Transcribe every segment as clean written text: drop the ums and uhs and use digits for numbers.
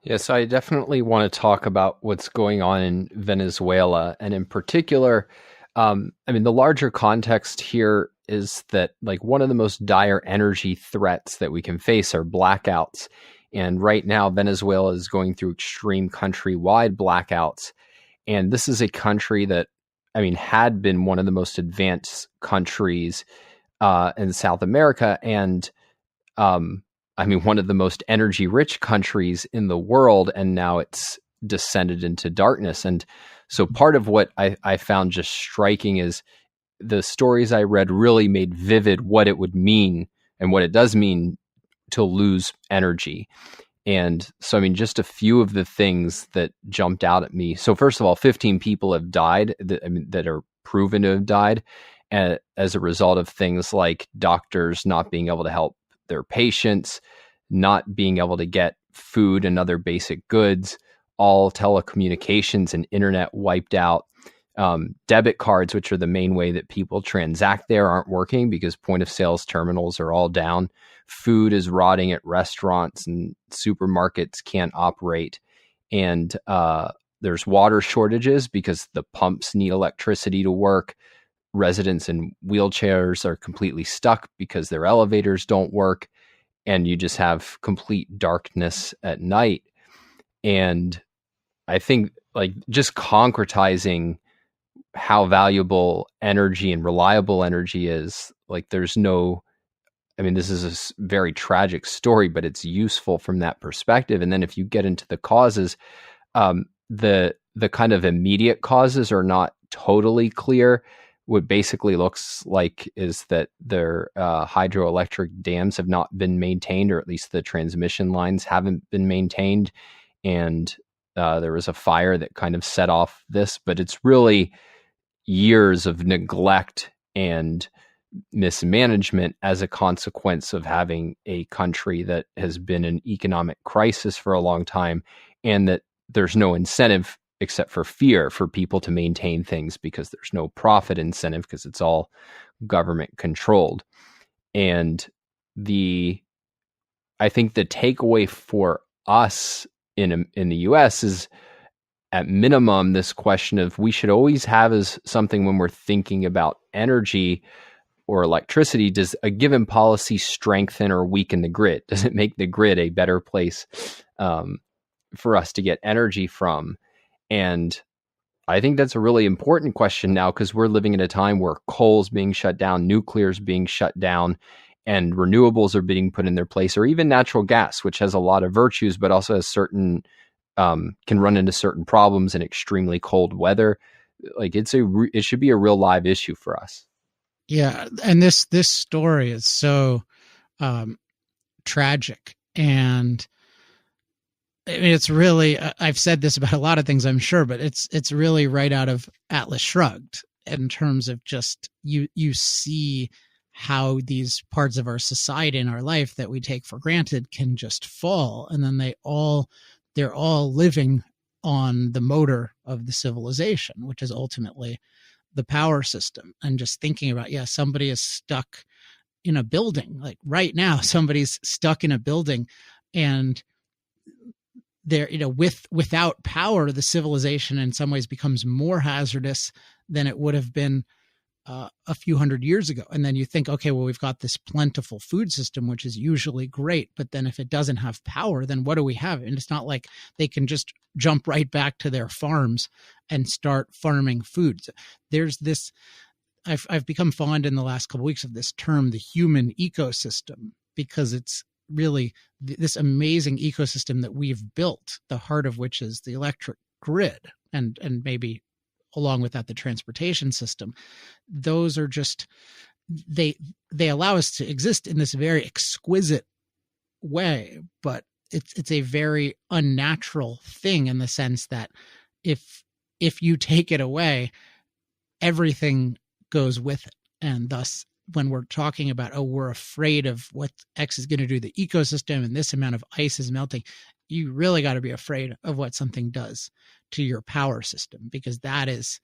Yes, I definitely want to talk about what's going on in Venezuela. And in particular, the larger context here is that, like, one of the most dire energy threats that we can face are blackouts. And right now, Venezuela is going through extreme countrywide blackouts. And this is a country that, had been one of the most advanced countries in South America. And one of the most energy rich countries in the world, and now it's descended into darkness. And so part of what I found just striking is the stories I read really made vivid what it would mean and what it does mean to lose energy. And so, just a few of the things that jumped out at me. So first of all, 15 people have died that are proven to have died as a result of things like doctors not being able to help their patients, not being able to get food and other basic goods, all telecommunications and internet wiped out. Debit cards, which are the main way that people transact there, aren't working because point of sales terminals are all down. Food is rotting at restaurants and supermarkets can't operate. And there's water shortages because the pumps need electricity to work. Residents in wheelchairs are completely stuck because their elevators don't work. And you just have complete darkness at night. And I think, like, just concretizing how valuable energy and reliable energy is, like, there's no, this is a very tragic story, but it's useful from that perspective. And then if you get into the causes, the kind of immediate causes are not totally clear. What basically looks like is that their hydroelectric dams have not been maintained, or at least the transmission lines haven't been maintained. And there was a fire that kind of set off this, but it's really years of neglect and mismanagement as a consequence of having a country that has been in economic crisis for a long time, and that there's no incentive except for fear for people to maintain things because there's no profit incentive because it's all government controlled. And I think the takeaway for us in the US is, at minimum, this question of we should always have as something when we're thinking about energy or electricity: does a given policy strengthen or weaken the grid? Does it make the grid a better place for us to get energy from? And I think that's a really important question now, because we're living in a time where coal's being shut down, nuclear's being shut down, and renewables are being put in their place, or even natural gas, which has a lot of virtues, but also has certain, can run into certain problems in extremely cold weather. Like, it should be a real live issue for us. Yeah. And this story is so tragic. And it's really, I've said this about a lot of things, I'm sure, but it's really right out of Atlas Shrugged, in terms of just, you see how these parts of our society and our life that we take for granted can just fall. And then they're all living on the motor of the civilization, which is ultimately the power system. And just thinking about, somebody is stuck in a building. Like right now, somebody's stuck in a building, and they're, without power, the civilization in some ways becomes more hazardous than it would have been a few hundred years ago. And then you think, okay, well, we've got this plentiful food system, which is usually great. But then if it doesn't have power, then what do we have? And it's not like they can just jump right back to their farms and start farming food. There's this, I've become fond in the last couple of weeks of this term, the human ecosystem, because it's really this amazing ecosystem that we've built, the heart of which is the electric grid, and maybe along with that, the transportation system. Those are just, they allow us to exist in this very exquisite way, but it's a very unnatural thing, in the sense that if you take it away, everything goes with it. And thus, when we're talking about, we're afraid of what X is going to do to the ecosystem and this amount of ice is melting, you really got to be afraid of what something does to your power system, because that is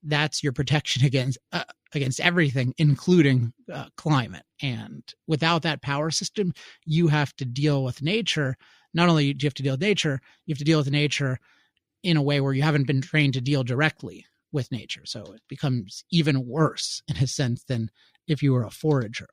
that's your protection against everything, including climate. And without that power system, you have to deal with nature. Not only do you have to deal with nature, you have to deal with nature in a way where you haven't been trained to deal directly with nature. So it becomes even worse in a sense than if you were a forager.